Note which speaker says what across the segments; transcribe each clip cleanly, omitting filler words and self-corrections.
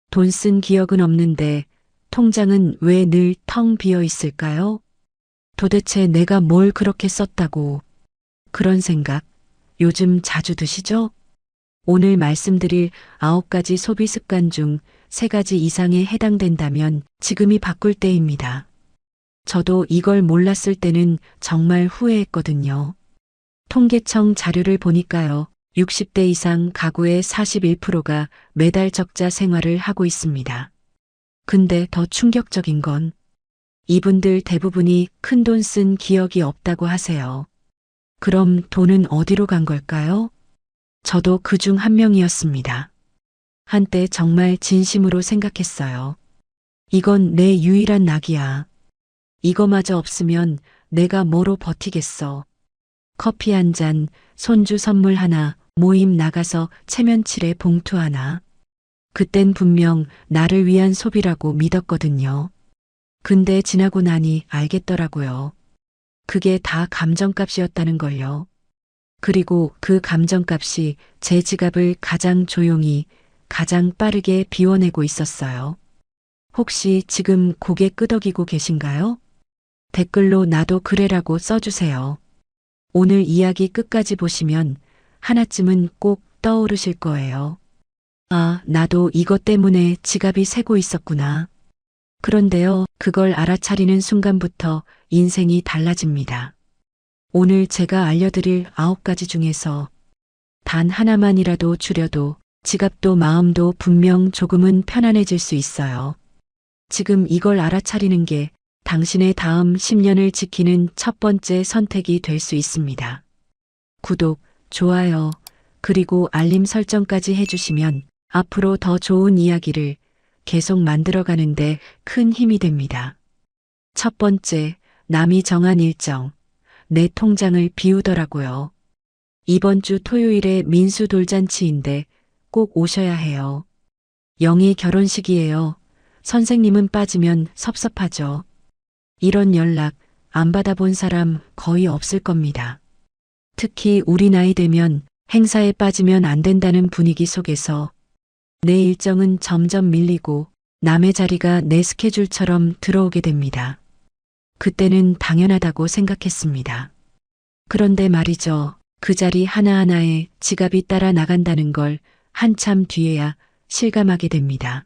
Speaker 1: 돈 쓴 기억은 없는데 통장은 왜 늘 텅 비어 있을까요? 도대체 내가 뭘 그렇게 썼다고. 그런 생각 요즘 자주 드시죠? 오늘 말씀드릴 9가지 소비 습관 중 3가지 이상에 해당된다면 지금이 바꿀 때입니다. 저도 이걸 몰랐을 때는 정말 후회했거든요. 통계청 자료를 보니까요. 60대 이상 가구의 41%가 매달 적자 생활을 하고 있습니다. 근데 더 충격적인 건 이분들 대부분이 큰돈 쓴 기억이 없다고 하세요. 그럼 돈은 어디로 간 걸까요? 저도 그중 한 명이었습니다. 한때 정말 진심으로 생각했어요. 이건 내 유일한 낙이야. 이거마저 없으면 내가 뭐로 버티겠어. 커피 한 잔, 손주 선물 하나, 모임 나가서 체면칠에 봉투 하나. 그땐 분명 나를 위한 소비라고 믿었거든요. 근데 지나고 나니 알겠더라고요. 그게 다 감정값이었다는 걸요. 그리고 그 감정값이 제 지갑을 가장 조용히, 가장 빠르게 비워내고 있었어요. 혹시 지금 고개 끄덕이고 계신가요? 댓글로 나도 그래라고 써주세요. 오늘 이야기 끝까지 보시면 하나쯤은 꼭 떠오르실 거예요. 아, 나도 이것 때문에 지갑이 새고 있었구나. 그런데요, 그걸 알아차리는 순간부터 인생이 달라집니다. 오늘 제가 알려드릴 9가지 중에서 단 하나만이라도 줄여도 지갑도 마음도 분명 조금은 편안해질 수 있어요. 지금 이걸 알아차리는 게 당신의 다음 10년을 지키는 첫 번째 선택이 될 수 있습니다. 구독, 좋아요, 그리고 알림 설정까지 해주시면 앞으로 더 좋은 이야기를 계속 만들어가는데 큰 힘이 됩니다. 첫 번째, 남이 정한 일정. 내 통장을 비우더라고요. 이번 주 토요일에 민수 돌잔치인데 꼭 오셔야 해요. 영희 결혼식이에요. 선생님은 빠지면 섭섭하죠. 이런 연락 안 받아본 사람 거의 없을 겁니다. 특히 우리 나이 되면 행사에 빠지면 안 된다는 분위기 속에서 내 일정은 점점 밀리고 남의 자리가 내 스케줄처럼 들어오게 됩니다. 그때는 당연하다고 생각했습니다. 그런데 말이죠. 그 자리 하나하나에 지갑이 따라 나간다는 걸 한참 뒤에야 실감하게 됩니다.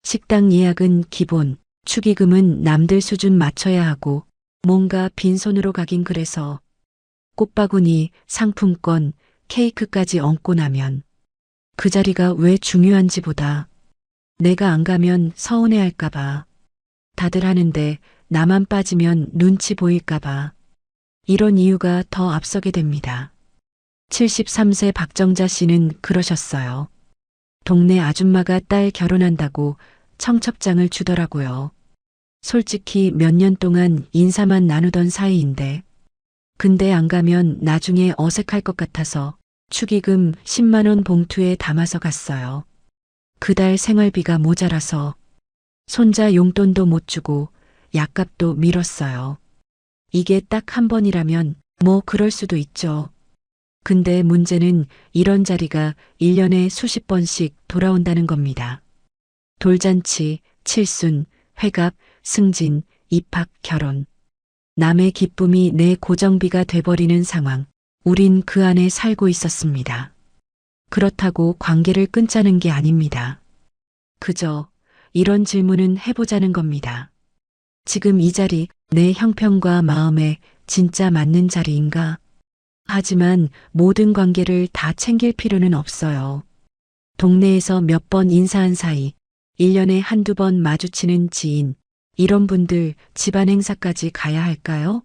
Speaker 1: 식당 예약은 기본, 축의금은 남들 수준 맞춰야 하고 뭔가 빈손으로 가긴 그래서 꽃바구니, 상품권, 케이크까지 얹고 나면 그 자리가 왜 중요한지보다 내가 안 가면 서운해할까봐, 다들 하는데 나만 빠지면 눈치 보일까봐 이런 이유가 더 앞서게 됩니다. 73세 박정자 씨는 그러셨어요. 동네 아줌마가 딸 결혼한다고 청첩장을 주더라고요. 솔직히 몇 년 동안 인사만 나누던 사이인데 근데 안 가면 나중에 어색할 것 같아서 축의금 10만 원 봉투에 담아서 갔어요. 그달 생활비가 모자라서 손자 용돈도 못 주고 약값도 미뤘어요. 이게 딱 한 번이라면 뭐 그럴 수도 있죠. 근데 문제는 이런 자리가 1년에 수십 번씩 돌아온다는 겁니다. 돌잔치, 칠순, 회갑, 승진, 입학, 결혼. 남의 기쁨이 내 고정비가 돼버리는 상황. 우린 그 안에 살고 있었습니다. 그렇다고 관계를 끊자는 게 아닙니다. 그저 이런 질문은 해보자는 겁니다. 지금 이 자리 내 형편과 마음에 진짜 맞는 자리인가? 하지만 모든 관계를 다 챙길 필요는 없어요. 동네에서 몇 번 인사한 사이, 1년에 한두 번 마주치는 지인, 이런 분들 집안 행사까지 가야 할까요?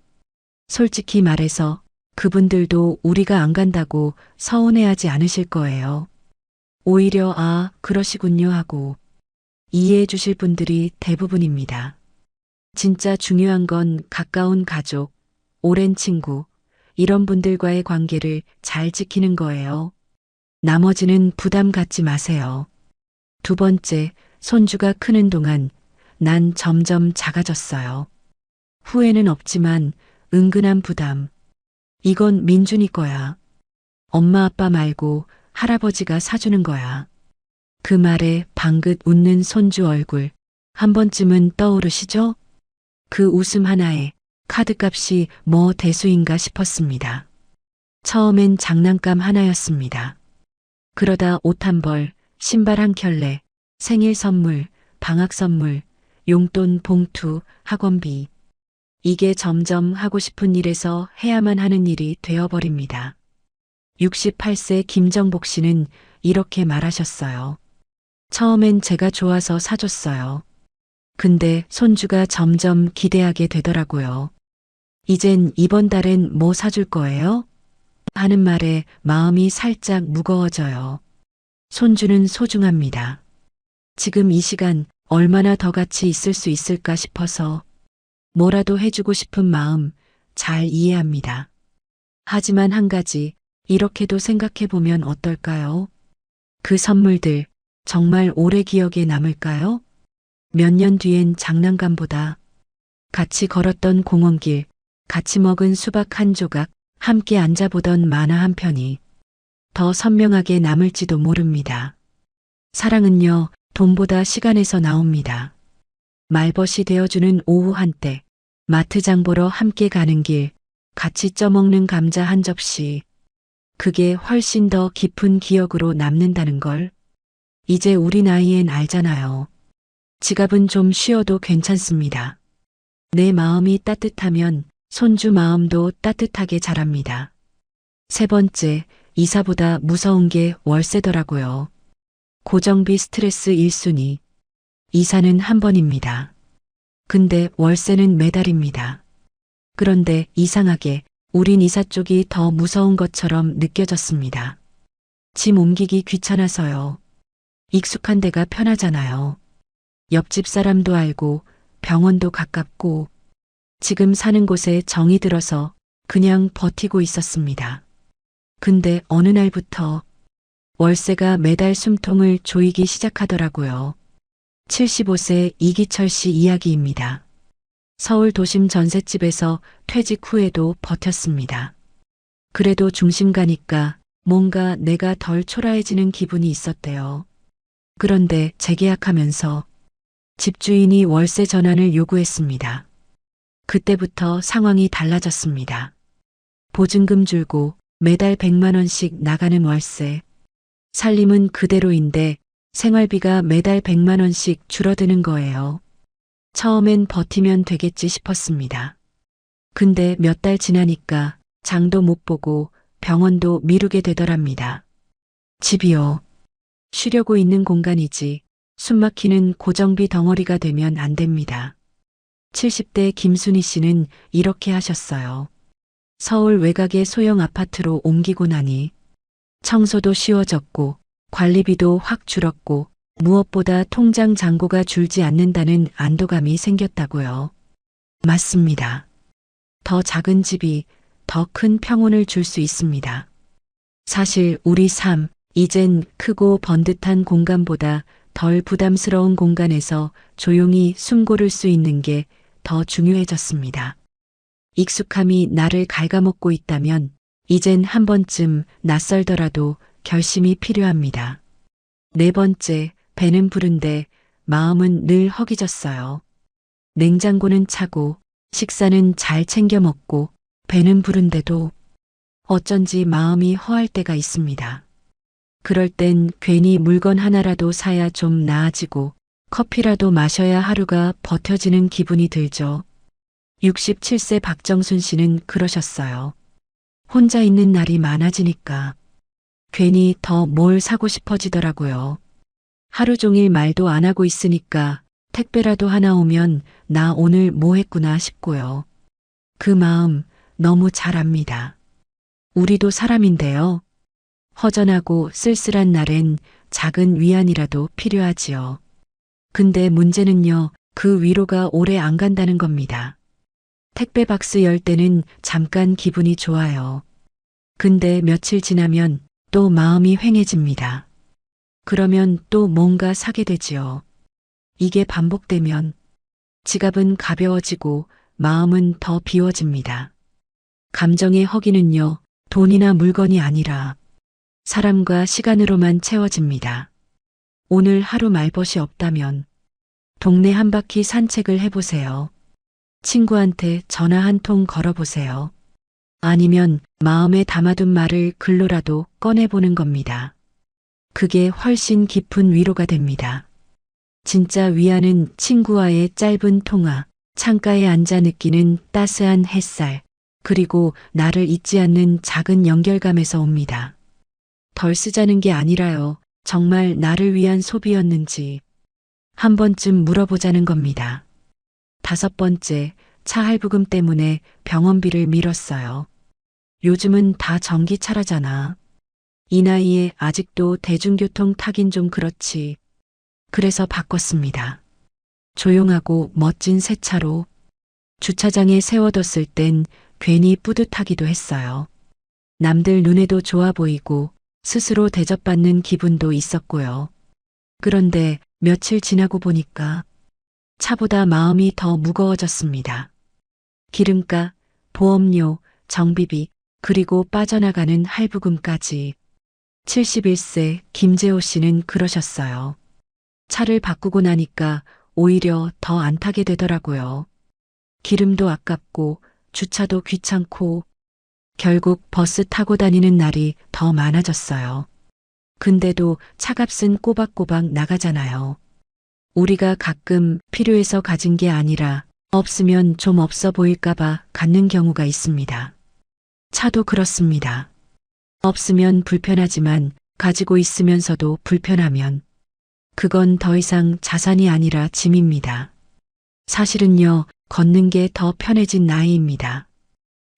Speaker 1: 솔직히 말해서 그분들도 우리가 안 간다고 서운해하지 않으실 거예요. 오히려 아, 그러시군요 하고 이해해 주실 분들이 대부분입니다. 진짜 중요한 건 가까운 가족, 오랜 친구, 이런 분들과의 관계를 잘 지키는 거예요. 나머지는 부담 갖지 마세요. 두 번째, 손주가 크는 동안 난 점점 작아졌어요. 후회는 없지만 은근한 부담. 이건 민준이 거야. 엄마 아빠 말고 할아버지가 사주는 거야. 그 말에 방긋 웃는 손주 얼굴 한 번쯤은 떠오르시죠? 그 웃음 하나에 카드값이 뭐 대수인가 싶었습니다. 처음엔 장난감 하나였습니다. 그러다 옷 한 벌, 신발 한 켤레, 생일 선물, 방학 선물, 용돈 봉투, 학원비. 이게 점점 하고 싶은 일에서 해야만 하는 일이 되어버립니다. 68세 김정복 씨는 이렇게 말하셨어요. 처음엔 제가 좋아서 사줬어요. 근데 손주가 점점 기대하게 되더라고요. 이젠 이번 달엔 뭐 사줄 거예요? 하는 말에 마음이 살짝 무거워져요. 손주는 소중합니다. 지금 이 시간 얼마나 더 같이 있을 수 있을까 싶어서 뭐라도 해주고 싶은 마음 잘 이해합니다. 하지만 한 가지 이렇게도 생각해 보면 어떨까요? 그 선물들 정말 오래 기억에 남을까요? 몇 년 뒤엔 장난감보다 같이 걸었던 공원길, 같이 먹은 수박 한 조각, 함께 앉아보던 만화 한 편이 더 선명하게 남을지도 모릅니다. 사랑은요, 돈보다 시간에서 나옵니다. 말벗이 되어주는 오후 한때, 마트 장 보러 함께 가는 길, 같이 쪄먹는 감자 한 접시. 그게 훨씬 더 깊은 기억으로 남는다는 걸 이제 우리 나이엔 알잖아요. 지갑은 좀 쉬어도 괜찮습니다. 내 마음이 따뜻하면 손주 마음도 따뜻하게 자랍니다. 세 번째, 이사보다 무서운 게 월세더라고요. 고정비 스트레스 1순위. 이사는 한 번입니다. 근데 월세는 매달입니다. 그런데 이상하게 우린 이사 쪽이 더 무서운 것처럼 느껴졌습니다. 짐 옮기기 귀찮아서요. 익숙한 데가 편하잖아요. 옆집 사람도 알고 병원도 가깝고 지금 사는 곳에 정이 들어서 그냥 버티고 있었습니다. 근데 어느 날부터 월세가 매달 숨통을 조이기 시작하더라고요. 75세 이기철 씨 이야기입니다. 서울 도심 전셋집에서 퇴직 후에도 버텼습니다. 그래도 중심 가니까 뭔가 내가 덜 초라해지는 기분이 있었대요. 그런데 재계약하면서 집주인이 월세 전환을 요구했습니다. 그때부터 상황이 달라졌습니다. 보증금 줄고 매달 100만 원씩 나가는 월세. 살림은 그대로인데 생활비가 매달 100만 원씩 줄어드는 거예요. 처음엔 버티면 되겠지 싶었습니다. 근데 몇 달 지나니까 장도 못 보고 병원도 미루게 되더랍니다. 집이요. 쉬려고 있는 공간이지 숨막히는 고정비 덩어리가 되면 안 됩니다. 70대 김순희 씨는 이렇게 하셨어요. 서울 외곽의 소형 아파트로 옮기고 나니 청소도 쉬워졌고 관리비도 확 줄었고 무엇보다 통장 잔고가 줄지 않는다는 안도감이 생겼다고요. 맞습니다. 더 작은 집이 더 큰 평온을 줄 수 있습니다. 사실 우리 삶, 이젠 크고 번듯한 공간보다 덜 부담스러운 공간에서 조용히 숨 고를 수 있는 게 더 중요해졌습니다. 익숙함이 나를 갉아먹고 있다면 이젠 한 번쯤 낯설더라도 결심이 필요합니다. 네 번째, 배는 부른데 마음은 늘 허기졌어요. 냉장고는 차고 식사는 잘 챙겨 먹고 배는 부른데도 어쩐지 마음이 허할 때가 있습니다. 그럴 땐 괜히 물건 하나라도 사야 좀 나아지고 커피라도 마셔야 하루가 버텨지는 기분이 들죠. 67세 박정순 씨는 그러셨어요. 혼자 있는 날이 많아지니까 괜히 더 뭘 사고 싶어지더라고요. 하루 종일 말도 안 하고 있으니까 택배라도 하나 오면 나 오늘 뭐 했구나 싶고요. 그 마음 너무 잘 압니다. 우리도 사람인데요. 허전하고 쓸쓸한 날엔 작은 위안이라도 필요하지요. 근데 문제는요, 그 위로가 오래 안 간다는 겁니다. 택배 박스 열 때는 잠깐 기분이 좋아요. 근데 며칠 지나면 또 마음이 휑해집니다. 그러면 또 뭔가 사게 되지요. 이게 반복되면 지갑은 가벼워지고 마음은 더 비워집니다. 감정의 허기는요, 돈이나 물건이 아니라 사람과 시간으로만 채워집니다. 오늘 하루 말벗이 없다면 동네 한 바퀴 산책을 해보세요. 친구한테 전화 한 통 걸어보세요. 아니면 마음에 담아둔 말을 글로라도 꺼내보는 겁니다. 그게 훨씬 깊은 위로가 됩니다. 진짜 위안은 친구와의 짧은 통화, 창가에 앉아 느끼는 따스한 햇살, 그리고 나를 잊지 않는 작은 연결감에서 옵니다. 덜 쓰자는 게 아니라요. 정말 나를 위한 소비였는지 한 번쯤 물어보자는 겁니다. 5번째, 차 할부금 때문에 병원비를 미뤘어요. 요즘은 다 전기차라잖아. 이 나이에 아직도 대중교통 타긴 좀 그렇지. 그래서 바꿨습니다. 조용하고 멋진 새 차로 주차장에 세워뒀을 땐 괜히 뿌듯하기도 했어요. 남들 눈에도 좋아 보이고 스스로 대접받는 기분도 있었고요. 그런데 며칠 지나고 보니까 차보다 마음이 더 무거워졌습니다. 기름값, 보험료, 정비비, 그리고 빠져나가는 할부금까지. 71세 김재호 씨는 그러셨어요. 차를 바꾸고 나니까 오히려 더 안 타게 되더라고요. 기름도 아깝고 주차도 귀찮고 결국 버스 타고 다니는 날이 더 많아졌어요. 근데도 차값은 꼬박꼬박 나가잖아요. 우리가 가끔 필요해서 가진 게 아니라 없으면 좀 없어 보일까봐 갖는 경우가 있습니다. 차도 그렇습니다. 없으면 불편하지만 가지고 있으면서도 불편하면 그건 더 이상 자산이 아니라 짐입니다. 사실은요, 걷는 게 더 편해진 나이입니다.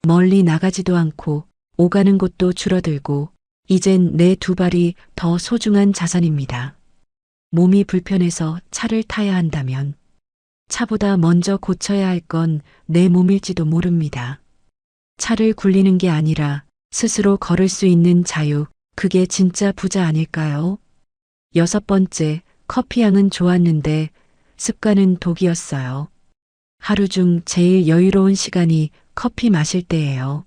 Speaker 1: 멀리 나가지도 않고 오가는 곳도 줄어들고 이젠 내 두 발이 더 소중한 자산입니다. 몸이 불편해서 차를 타야 한다면 차보다 먼저 고쳐야 할 건 내 몸일지도 모릅니다. 차를 굴리는 게 아니라 스스로 걸을 수 있는 자유, 그게 진짜 부자 아닐까요? 6번째, 커피 향은 좋았는데 습관은 독이었어요. 하루 중 제일 여유로운 시간이 커피 마실 때예요.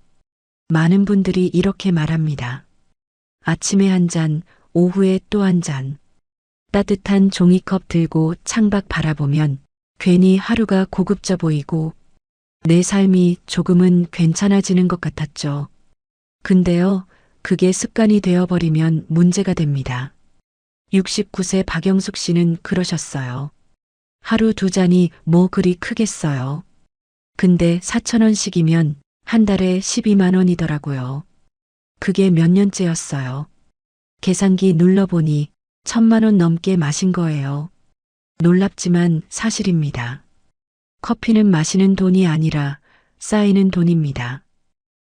Speaker 1: 많은 분들이 이렇게 말합니다. 아침에 한 잔, 오후에 또 한 잔. 따뜻한 종이컵 들고 창밖 바라보면 괜히 하루가 고급져 보이고 내 삶이 조금은 괜찮아지는 것 같았죠. 근데요, 그게 습관이 되어버리면 문제가 됩니다. 69세 박영숙 씨는 그러셨어요. 하루 2잔이 뭐 그리 크겠어요. 근데 4,000원씩이면 한 달에 12만 원이더라고요. 그게 몇 년째였어요. 계산기 눌러보니 1,000만 원 넘게 마신 거예요. 놀랍지만 사실입니다. 커피는 마시는 돈이 아니라 쌓이는 돈입니다.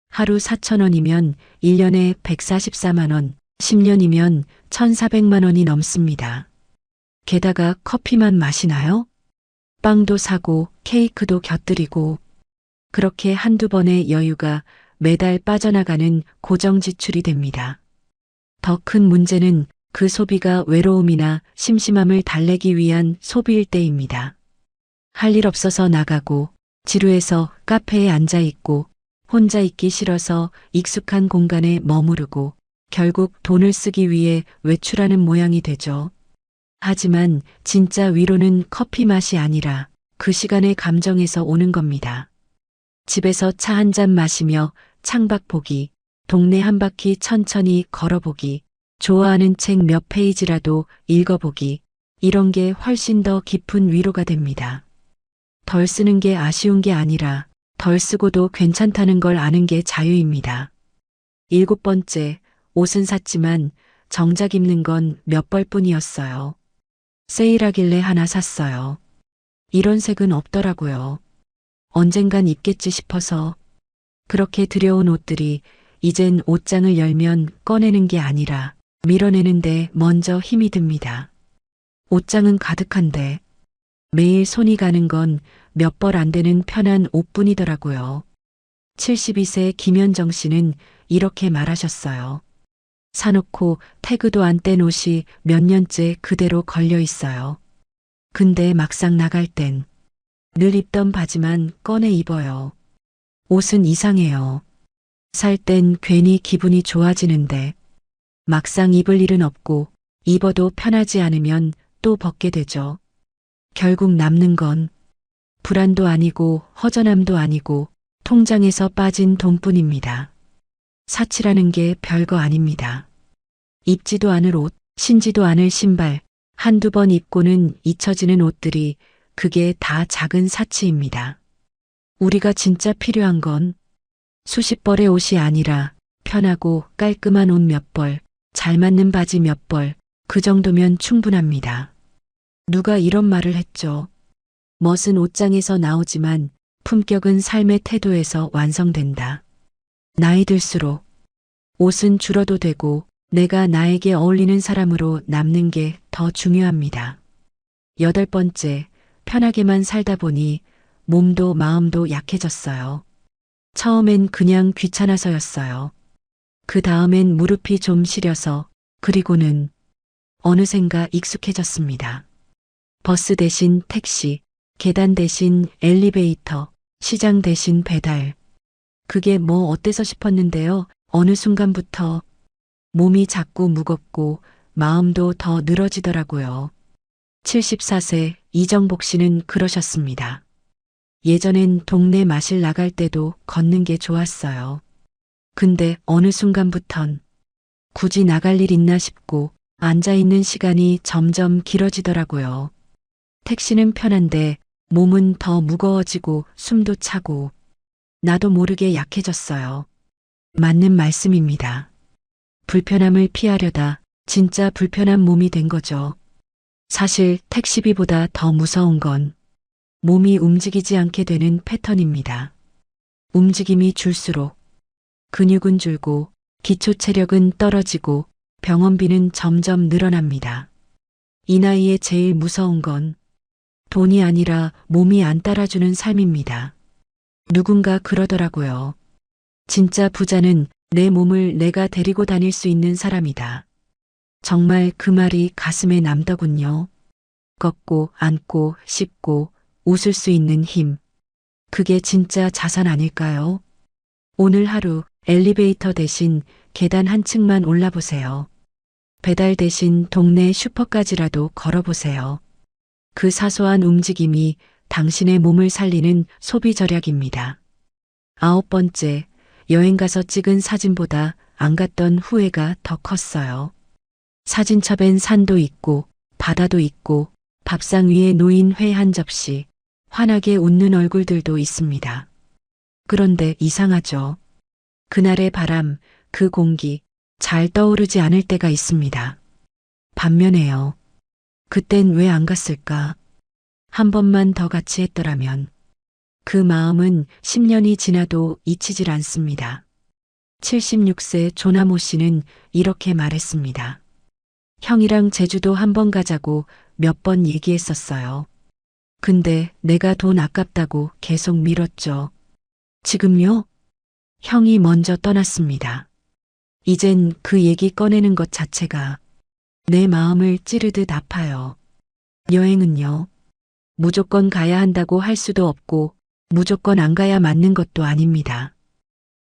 Speaker 1: 하루 4,000원이면 1년에 144만 원, 10년이면 1,400만 원이 넘습니다. 게다가 커피만 마시나요? 빵도 사고 케이크도 곁들이고 그렇게 한두 번의 여유가 매달 빠져나가는 고정 지출이 됩니다. 더 큰 문제는 그 소비가 외로움이나 심심함을 달래기 위한 소비일 때입니다. 할 일 없어서 나가고 지루해서 카페에 앉아 있고 혼자 있기 싫어서 익숙한 공간에 머무르고 결국 돈을 쓰기 위해 외출하는 모양이 되죠. 하지만 진짜 위로는 커피 맛이 아니라 그 시간의 감정에서 오는 겁니다. 집에서 차 한 잔 마시며 창밖 보기, 동네 한 바퀴 천천히 걸어보기, 좋아하는 책 몇 페이지라도 읽어보기, 이런 게 훨씬 더 깊은 위로가 됩니다. 덜 쓰는 게 아쉬운 게 아니라 덜 쓰고도 괜찮다는 걸 아는 게 자유입니다. 7번째, 옷은 샀지만 정작 입는 건 몇 벌뿐이었어요. 세일하길래 하나 샀어요. 이런 색은 없더라고요. 언젠간 입겠지 싶어서. 그렇게 들여온 옷들이 이젠 옷장을 열면 꺼내는 게 아니라 밀어내는데 먼저 힘이 듭니다. 옷장은 가득한데 매일 손이 가는 건 몇 벌 안 되는 편한 옷뿐이더라고요. 72세 김현정 씨는 이렇게 말하셨어요. 사놓고 태그도 안 뗀 옷이 몇 년째 그대로 걸려 있어요. 근데 막상 나갈 땐 늘 입던 바지만 꺼내 입어요. 옷은 이상해요. 살 땐 괜히 기분이 좋아지는데 막상 입을 일은 없고 입어도 편하지 않으면 또 벗게 되죠. 결국 남는 건 불안도 아니고 허전함도 아니고 통장에서 빠진 돈뿐입니다. 사치라는 게 별거 아닙니다. 입지도 않을 옷, 신지도 않을 신발, 한두 번 입고는 잊혀지는 옷들이 그게 다 작은 사치입니다. 우리가 진짜 필요한 건 수십 벌의 옷이 아니라 편하고 깔끔한 옷 몇 벌, 잘 맞는 바지 몇 벌, 그 정도면 충분합니다. 누가 이런 말을 했죠. 멋은 옷장에서 나오지만 품격은 삶의 태도에서 완성된다. 나이 들수록 옷은 줄어도 되고 내가 나에게 어울리는 사람으로 남는 게 더 중요합니다. 8번째, 편하게만 살다 보니 몸도 마음도 약해졌어요. 처음엔 그냥 귀찮아서였어요. 그 다음엔 무릎이 좀 시려서, 그리고는 어느샌가 익숙해졌습니다. 버스 대신 택시, 계단 대신 엘리베이터, 시장 대신 배달. 그게 뭐 어때서 싶었는데요. 어느 순간부터 몸이 자꾸 무겁고 마음도 더 늘어지더라고요. 74세 이정복 씨는 그러셨습니다. 예전엔 동네 마실 나갈 때도 걷는 게 좋았어요. 근데 어느 순간부턴 굳이 나갈 일 있나 싶고 앉아있는 시간이 점점 길어지더라고요. 택시는 편한데 몸은 더 무거워지고 숨도 차고 나도 모르게 약해졌어요. 맞는 말씀입니다. 불편함을 피하려다 진짜 불편한 몸이 된 거죠. 사실 택시비보다 더 무서운 건 몸이 움직이지 않게 되는 패턴입니다. 움직임이 줄수록 근육은 줄고 기초 체력은 떨어지고 병원비는 점점 늘어납니다. 이 나이에 제일 무서운 건 돈이 아니라 몸이 안 따라주는 삶입니다. 누군가 그러더라고요. 진짜 부자는 내 몸을 내가 데리고 다닐 수 있는 사람이다. 정말 그 말이 가슴에 남더군요. 걷고 앉고 씹고 웃을 수 있는 힘. 그게 진짜 자산 아닐까요? 오늘 하루 엘리베이터 대신 계단 한 층만 올라보세요. 배달 대신 동네 슈퍼까지라도 걸어보세요. 그 사소한 움직임이 당신의 몸을 살리는 소비 절약입니다. 9번째, 여행 가서 찍은 사진보다 안 갔던 후회가 더 컸어요. 사진첩엔 산도 있고 바다도 있고 밥상 위에 놓인 회 한 접시, 환하게 웃는 얼굴들도 있습니다. 그런데 이상하죠. 그날의 바람, 그 공기, 잘 떠오르지 않을 때가 있습니다. 반면에요. 그땐 왜 안 갔을까? 한 번만 더 같이 했더라면. 그 마음은 10년이 지나도 잊히질 않습니다. 76세 조나모 씨는 이렇게 말했습니다. 형이랑 제주도 한 번 가자고 몇 번 얘기했었어요. 근데 내가 돈 아깝다고 계속 미뤘죠. 지금요? 형이 먼저 떠났습니다. 이젠 그 얘기 꺼내는 것 자체가 내 마음을 찌르듯 아파요. 여행은요. 무조건 가야 한다고 할 수도 없고 무조건 안 가야 맞는 것도 아닙니다.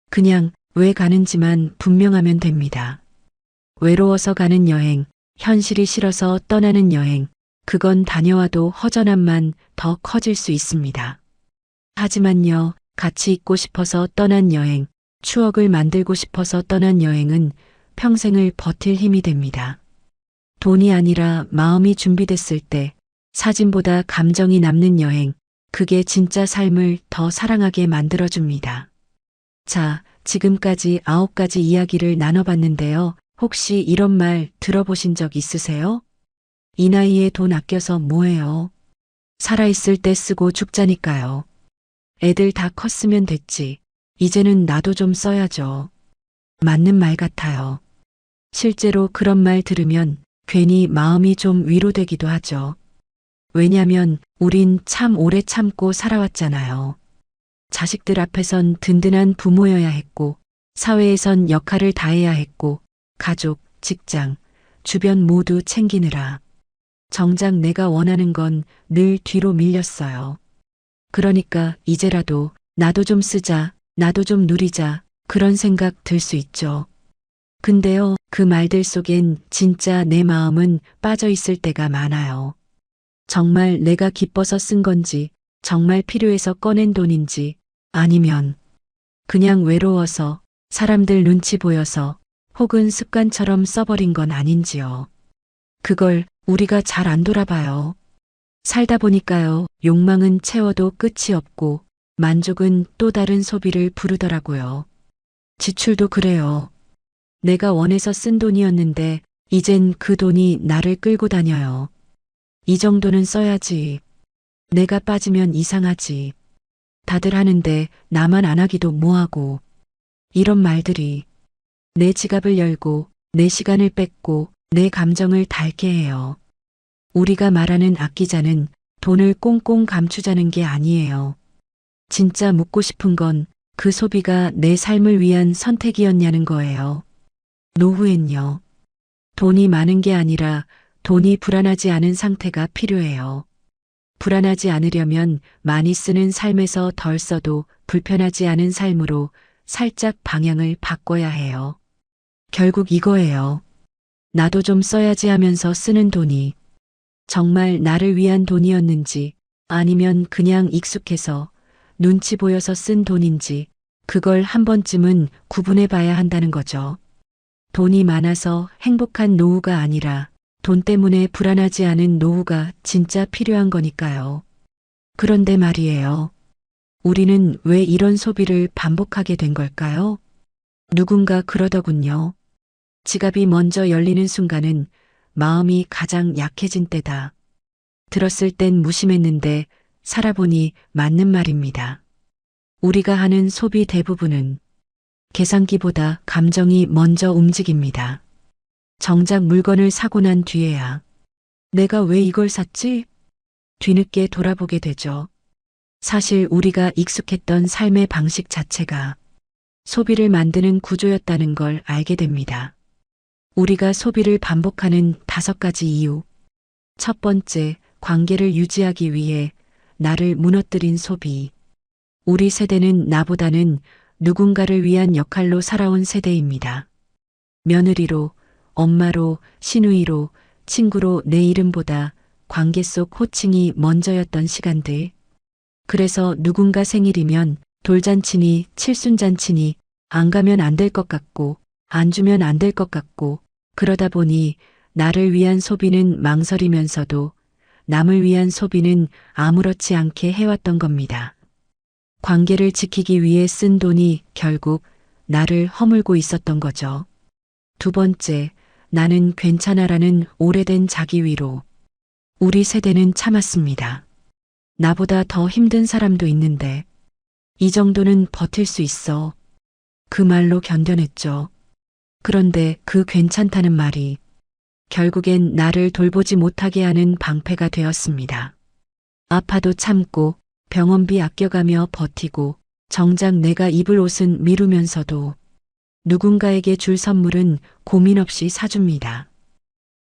Speaker 1: 그냥 왜 가는지만 분명하면 됩니다. 외로워서 가는 여행, 현실이 싫어서 떠나는 여행, 그건 다녀와도 허전함만 더 커질 수 있습니다. 하지만요, 같이 있고 싶어서 떠난 여행, 추억을 만들고 싶어서 떠난 여행은 평생을 버틸 힘이 됩니다. 돈이 아니라 마음이 준비됐을 때 사진보다 감정이 남는 여행, 그게 진짜 삶을 더 사랑하게 만들어줍니다. 자, 지금까지 9가지 이야기를 나눠봤는데요. 혹시 이런 말 들어보신 적 있으세요? 이 나이에 돈 아껴서 뭐해요? 살아있을 때 쓰고 죽자니까요. 애들 다 컸으면 됐지. 이제는 나도 좀 써야죠. 맞는 말 같아요. 실제로 그런 말 들으면 괜히 마음이 좀 위로되기도 하죠. 왜냐면 우린 참 오래 참고 살아왔잖아요. 자식들 앞에선 든든한 부모여야 했고, 사회에선 역할을 다해야 했고, 가족, 직장, 주변 모두 챙기느라. 정작 내가 원하는 건 늘 뒤로 밀렸어요. 그러니까 이제라도 나도 좀 쓰자, 나도 좀 누리자, 그런 생각 들 수 있죠. 근데요, 그 말들 속엔 진짜 내 마음은 빠져 있을 때가 많아요. 정말 내가 기뻐서 쓴 건지, 정말 필요해서 꺼낸 돈인지, 아니면 그냥 외로워서, 사람들 눈치 보여서, 혹은 습관처럼 써버린 건 아닌지요. 그걸 우리가 잘 안 돌아봐요. 살다 보니까요, 욕망은 채워도 끝이 없고, 만족은 또 다른 소비를 부르더라고요. 지출도 그래요. 내가 원해서 쓴 돈이었는데, 이젠 그 돈이 나를 끌고 다녀요. 이 정도는 써야지. 내가 빠지면 이상하지. 다들 하는데 나만 안 하기도 뭐하고. 이런 말들이 내 지갑을 열고 내 시간을 뺏고 내 감정을 닳게 해요. 우리가 말하는 아끼자는 돈을 꽁꽁 감추자는 게 아니에요. 진짜 묻고 싶은 건 그 소비가 내 삶을 위한 선택이었냐는 거예요. 노후엔요. 돈이 많은 게 아니라 돈이 불안하지 않은 상태가 필요해요. 불안하지 않으려면 많이 쓰는 삶에서 덜 써도 불편하지 않은 삶으로 살짝 방향을 바꿔야 해요. 결국 이거예요. 나도 좀 써야지 하면서 쓰는 돈이 정말 나를 위한 돈이었는지 아니면 그냥 익숙해서 눈치 보여서 쓴 돈인지 그걸 한 번쯤은 구분해 봐야 한다는 거죠. 돈이 많아서 행복한 노후가 아니라 돈 때문에 불안하지 않은 노후가 진짜 필요한 거니까요. 그런데 말이에요. 우리는 왜 이런 소비를 반복하게 된 걸까요? 누군가 그러더군요. 지갑이 먼저 열리는 순간은 마음이 가장 약해진 때다. 들었을 땐 무심했는데 살아보니 맞는 말입니다. 우리가 하는 소비 대부분은 계산기보다 감정이 먼저 움직입니다. 정작 물건을 사고 난 뒤에야 내가 왜 이걸 샀지? 뒤늦게 돌아보게 되죠. 사실 우리가 익숙했던 삶의 방식 자체가 소비를 만드는 구조였다는 걸 알게 됩니다. 우리가 소비를 반복하는 5가지 이유. 첫 번째, 관계를 유지하기 위해 나를 무너뜨린 소비. 우리 세대는 나보다는 누군가를 위한 역할로 살아온 세대입니다. 며느리로, 엄마로, 시누이로, 친구로 내 이름보다 관계 속 호칭이 먼저였던 시간들. 그래서 누군가 생일이면 돌잔치니 칠순잔치니 안 가면 안 될 것 같고 안 주면 안 될 것 같고 그러다 보니 나를 위한 소비는 망설이면서도 남을 위한 소비는 아무렇지 않게 해왔던 겁니다. 관계를 지키기 위해 쓴 돈이 결국 나를 허물고 있었던 거죠. 두 번째, 나는 괜찮아라는 오래된 자기 위로. 우리 세대는 참았습니다. 나보다 더 힘든 사람도 있는데 이 정도는 버틸 수 있어. 그 말로 견뎌냈죠. 그런데 그 괜찮다는 말이 결국엔 나를 돌보지 못하게 하는 방패가 되었습니다. 아파도 참고 병원비 아껴가며 버티고 정작 내가 입을 옷은 미루면서도 누군가에게 줄 선물은 고민 없이 사줍니다.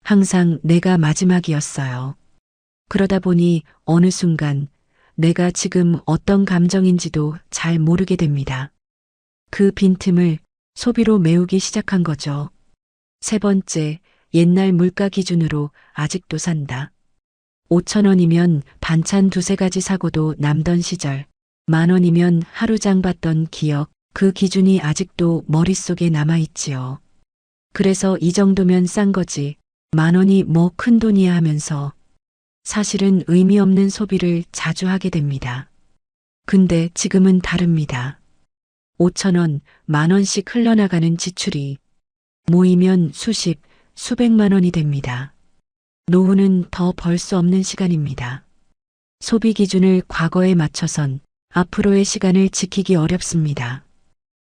Speaker 1: 항상 내가 마지막이었어요. 그러다 보니 어느 순간 내가 지금 어떤 감정인지도 잘 모르게 됩니다. 그 빈틈을 소비로 메우기 시작한 거죠. 세 번째, 옛날 물가 기준으로 아직도 산다. 5,000원이면 반찬 2~3가지 사고도 남던 시절, 10,000원이면 하루장 봤던 기억, 그 기준이 아직도 머릿속에 남아있지요. 그래서 이 정도면 싼 거지, 10,000원이 뭐 큰 돈이야 하면서 사실은 의미 없는 소비를 자주 하게 됩니다. 근데 지금은 다릅니다. 5,000원, 10,000원씩 흘러나가는 지출이 모이면 수십, 수백만 원이 됩니다. 노후는 더 벌 수 없는 시간입니다. 소비 기준을 과거에 맞춰선 앞으로의 시간을 지키기 어렵습니다.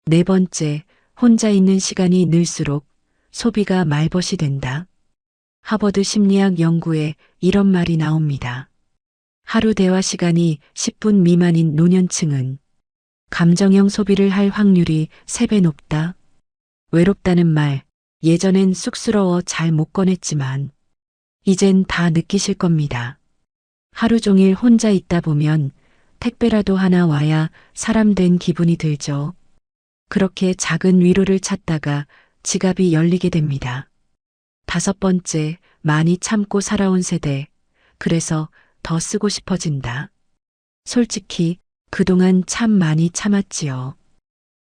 Speaker 1: 네 번째, 혼자 있는 시간이 늘수록 소비가 말벗이 된다. 하버드 심리학 연구에 이런 말이 나옵니다. 하루 대화 시간이 10분 미만인 노년층은 감정형 소비를 할 확률이 3배 높다. 외롭다는 말, 예전엔 쑥스러워 잘 못 꺼냈지만 이젠 다 느끼실 겁니다. 하루 종일 혼자 있다 보면 택배라도 하나 와야 사람 된 기분이 들죠. 그렇게 작은 위로를 찾다가 지갑이 열리게 됩니다. 5번째, 많이 참고 살아온 세대. 그래서 더 쓰고 싶어진다. 솔직히 그동안 참 많이 참았지요.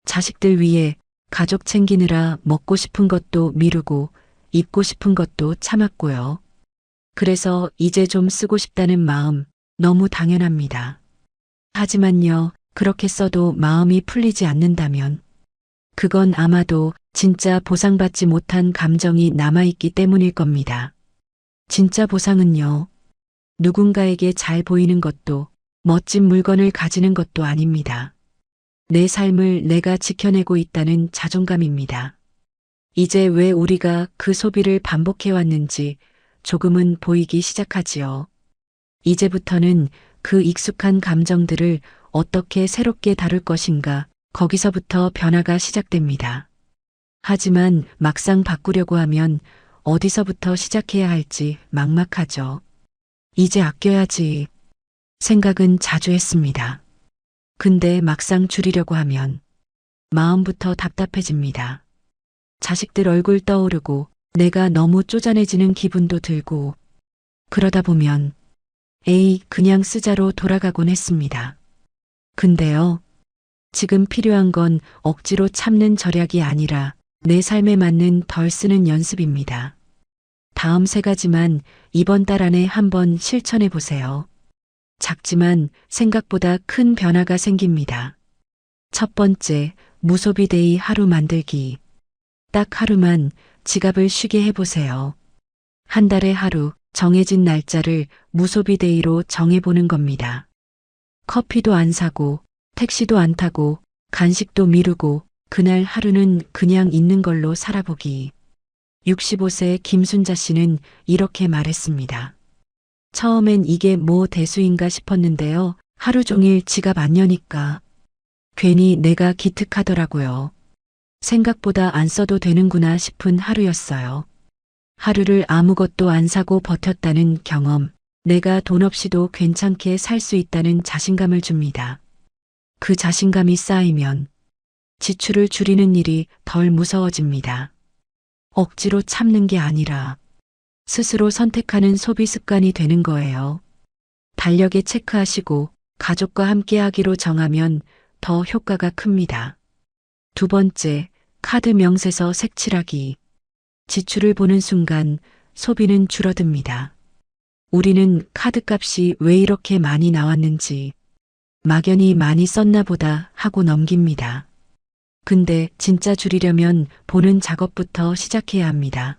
Speaker 1: 자식들 위해 가족 챙기느라 먹고 싶은 것도 미루고 입고 싶은 것도 참았고요. 그래서 이제 좀 쓰고 싶다는 마음 너무 당연합니다. 하지만요, 그렇게 써도 마음이 풀리지 않는다면 그건 아마도 진짜 보상받지 못한 감정이 남아있기 때문일 겁니다. 진짜 보상은요, 누군가에게 잘 보이는 것도 멋진 물건을 가지는 것도 아닙니다. 내 삶을 내가 지켜내고 있다는 자존감입니다. 이제 왜 우리가 그 소비를 반복해왔는지 조금은 보이기 시작하지요. 이제부터는 그 익숙한 감정들을 어떻게 새롭게 다룰 것인가, 거기서부터 변화가 시작됩니다. 하지만 막상 바꾸려고 하면 어디서부터 시작해야 할지 막막하죠. 이제 아껴야지 생각은 자주 했습니다. 근데 막상 줄이려고 하면 마음부터 답답해집니다. 자식들 얼굴 떠오르고 내가 너무 쪼잔해지는 기분도 들고 그러다 보면 에이 그냥 쓰자로 돌아가곤 했습니다. 근데요, 지금 필요한 건 억지로 참는 절약이 아니라 내 삶에 맞는 덜 쓰는 연습입니다. 다음 3가지만 이번 달 안에 한번 실천해 보세요. 작지만 생각보다 큰 변화가 생깁니다. 첫 번째, 무소비 데이 하루 만들기. 딱 하루만 지갑을 쉬게 해보세요. 한 달에 하루 정해진 날짜를 무소비 데이로 정해보는 겁니다. 커피도 안 사고, 택시도 안 타고, 간식도 미루고, 그날 하루는 그냥 있는 걸로 살아보기. 65세 김순자 씨는 이렇게 말했습니다. 처음엔 이게 뭐 대수인가 싶었는데요. 하루 종일 지갑 안 여니까 괜히 내가 기특하더라고요. 생각보다 안 써도 되는구나 싶은 하루였어요. 하루를 아무것도 안 사고 버텼다는 경험, 내가 돈 없이도 괜찮게 살 수 있다는 자신감을 줍니다. 그 자신감이 쌓이면 지출을 줄이는 일이 덜 무서워집니다. 억지로 참는 게 아니라 스스로 선택하는 소비 습관이 되는 거예요. 달력에 체크하시고 가족과 함께 하기로 정하면 더 효과가 큽니다. 두 번째, 카드 명세서 색칠하기. 지출을 보는 순간 소비는 줄어듭니다. 우리는 카드값이 왜 이렇게 많이 나왔는지, 막연히 많이 썼나 보다 하고 넘깁니다. 근데 진짜 줄이려면 보는 작업부터 시작해야 합니다.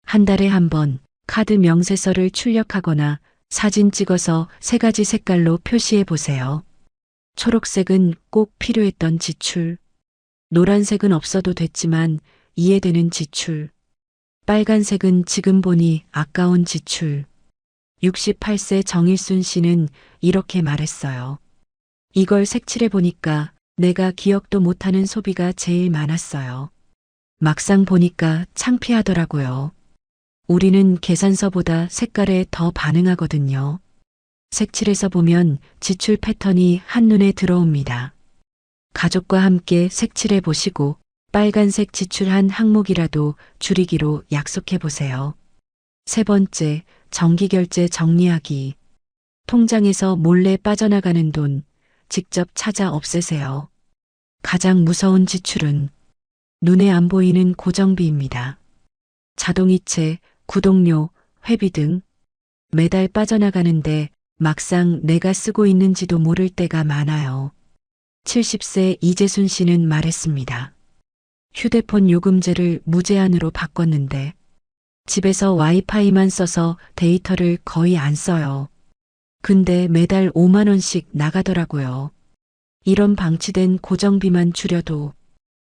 Speaker 1: 한 달에 한 번 카드 명세서를 출력하거나 사진 찍어서 3가지 색깔로 표시해 보세요. 초록색은 꼭 필요했던 지출, 노란색은 없어도 됐지만 이해되는 지출, 빨간색은 지금 보니 아까운 지출. 68세 정일순 씨는 이렇게 말했어요. 이걸 색칠해 보니까 내가 기억도 못하는 소비가 제일 많았어요. 막상 보니까 창피하더라고요. 우리는 계산서보다 색깔에 더 반응하거든요. 색칠해서 보면 지출 패턴이 한눈에 들어옵니다. 가족과 함께 색칠해 보시고 빨간색 지출한 항목이라도 줄이기로 약속해 보세요. 세 번째, 정기결제 정리하기. 통장에서 몰래 빠져나가는 돈 직접 찾아 없애세요. 가장 무서운 지출은 눈에 안 보이는 고정비입니다. 자동이체, 구독료, 회비 등 매달 빠져나가는데 막상 내가 쓰고 있는지도 모를 때가 많아요. 70세 이재순 씨는 말했습니다. 휴대폰 요금제를 무제한으로 바꿨는데 집에서 와이파이만 써서 데이터를 거의 안 써요. 근데 매달 5만 원씩 나가더라고요. 이런 방치된 고정비만 줄여도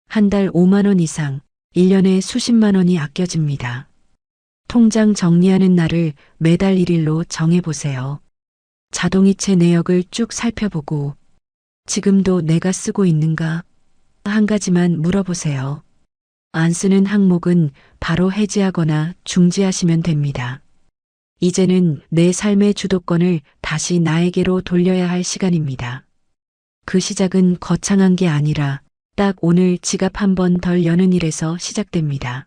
Speaker 1: 한 달 5만 원 이상, 1년에 수십만 원이 아껴집니다. 통장 정리하는 날을 매달 1일로 정해보세요. 자동이체 내역을 쭉 살펴보고 지금도 내가 쓰고 있는가? 한 가지만 물어보세요. 안 쓰는 항목은 바로 해지하거나 중지하시면 됩니다. 이제는 내 삶의 주도권을 다시 나에게로 돌려야 할 시간입니다. 그 시작은 거창한 게 아니라 딱 오늘 지갑 한 번 덜 여는 일에서 시작됩니다.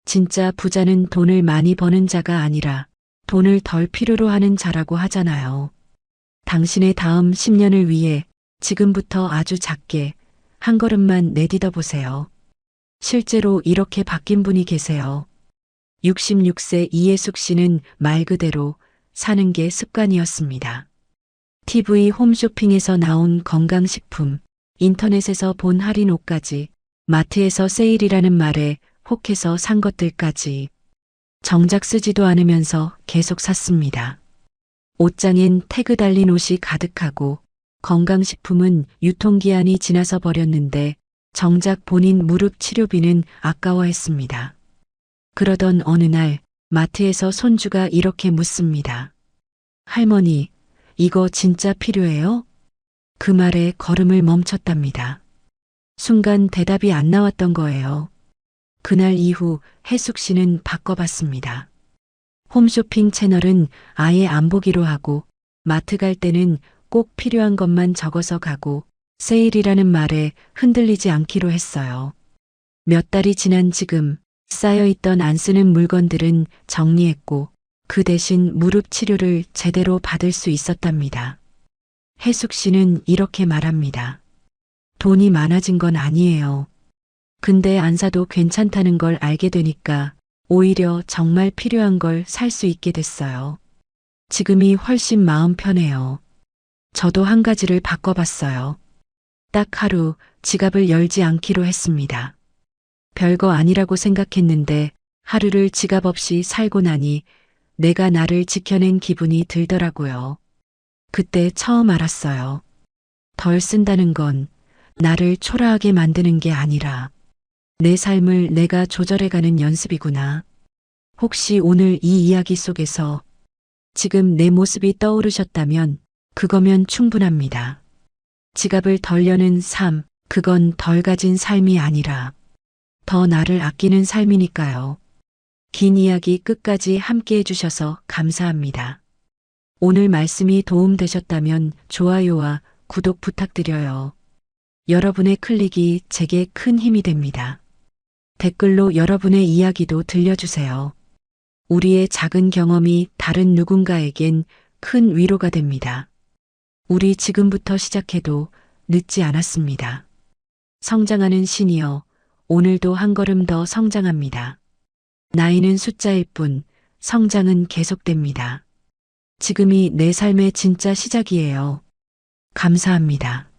Speaker 1: 진짜 부자는 돈을 많이 버는 자가 아니라 돈을 덜 필요로 하는 자라고 하잖아요. 당신의 다음 10년을 위해 지금부터 아주 작게 한 걸음만 내딛어 보세요. 실제로 이렇게 바뀐 분이 계세요. 66세 이예숙 씨는 말 그대로 사는 게 습관이었습니다. TV 홈쇼핑에서 나온 건강식품, 인터넷에서 본 할인 옷까지, 마트에서 세일이라는 말에 혹해서 산 것들까지 정작 쓰지도 않으면서 계속 샀습니다. 옷장엔 태그 달린 옷이 가득하고 건강식품은 유통기한이 지나서 버렸는데 정작 본인 무릎 치료비는 아까워했습니다. 그러던 어느 날 마트에서 손주가 이렇게 묻습니다. 할머니, 이거 진짜 필요해요? 그 말에 걸음을 멈췄답니다. 순간 대답이 안 나왔던 거예요. 그날 이후 혜숙 씨는 바꿔봤습니다. 홈쇼핑 채널은 아예 안 보기로 하고 마트 갈 때는 꼭 필요한 것만 적어서 가고 세일이라는 말에 흔들리지 않기로 했어요. 몇 달이 지난 지금 쌓여있던 안 쓰는 물건들은 정리했고 그 대신 무릎 치료를 제대로 받을 수 있었답니다. 혜숙 씨는 이렇게 말합니다. 돈이 많아진 건 아니에요. 근데 안 사도 괜찮다는 걸 알게 되니까 오히려 정말 필요한 걸 살 수 있게 됐어요. 지금이 훨씬 마음 편해요. 저도 한 가지를 바꿔봤어요. 딱 하루 지갑을 열지 않기로 했습니다. 별거 아니라고 생각했는데 하루를 지갑 없이 살고 나니 내가 나를 지켜낸 기분이 들더라고요. 그때 처음 알았어요. 덜 쓴다는 건 나를 초라하게 만드는 게 아니라 내 삶을 내가 조절해가는 연습이구나. 혹시 오늘 이 이야기 속에서 지금 내 모습이 떠오르셨다면 그거면 충분합니다. 지갑을 덜 여는 삶, 그건 덜 가진 삶이 아니라 더 나를 아끼는 삶이니까요. 긴 이야기 끝까지 함께 해주셔서 감사합니다. 오늘 말씀이 도움되셨다면 좋아요와 구독 부탁드려요. 여러분의 클릭이 제게 큰 힘이 됩니다. 댓글로 여러분의 이야기도 들려주세요. 우리의 작은 경험이 다른 누군가에겐 큰 위로가 됩니다. 우리 지금부터 시작해도 늦지 않았습니다. 성장하는 시니어, 오늘도 한 걸음 더 성장합니다. 나이는 숫자일 뿐, 성장은 계속됩니다. 지금이 내 삶의 진짜 시작이에요. 감사합니다.